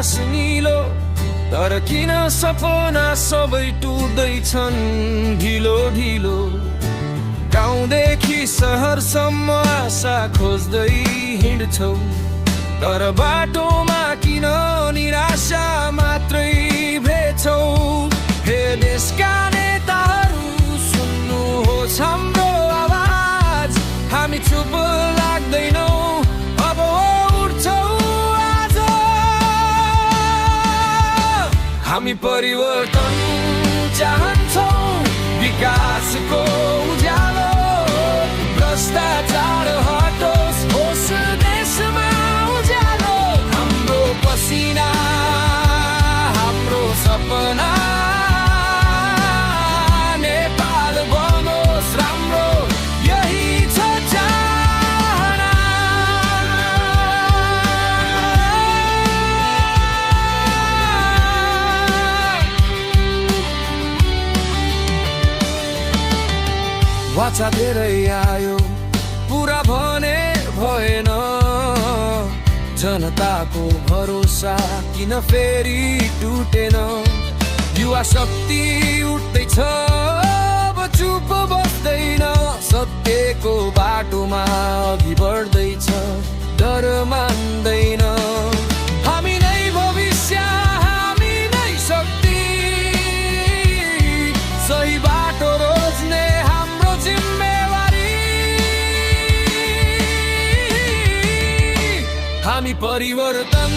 आकाश नीलो तर किन सपना सबै टुट्दैछन् ढिलो ढिलो। गाउँदेखि सहरसम्म आशा खोज्दै हिँड्छौ तर बाटोमा किन निराशा मात्रै भेट्छौ। हे देशका नेताहरू सुन्नुहोस् हाम्रो आवाज, हामी चुप लाग्दैनौ अब उठ्छौ आज। हामी परिवर्तन चाहन्छौँ, विकासको उज्यालो, भ्रष्टाचार हटोस् होस् देशमा उज्यालो। हाम्रो पसिना हाम्रो सपना नेपाल बनोस् राम्रो, यही छ चाहना। वाचा धेरै आयो पुरा भने भएन, जनताको भरोसा किन फेरि टुटेन। युवा शक्ति उठ्दैछ अब चुप बस्दैन, सत्यको बाटोमा अघि बढ्दैछ डर मान्दैन। हामी नै भविष्य हामी नै शक्ति, सही बाटो रोज्ने हाम्रो जिम्मेवारी। हामी परिवर्तन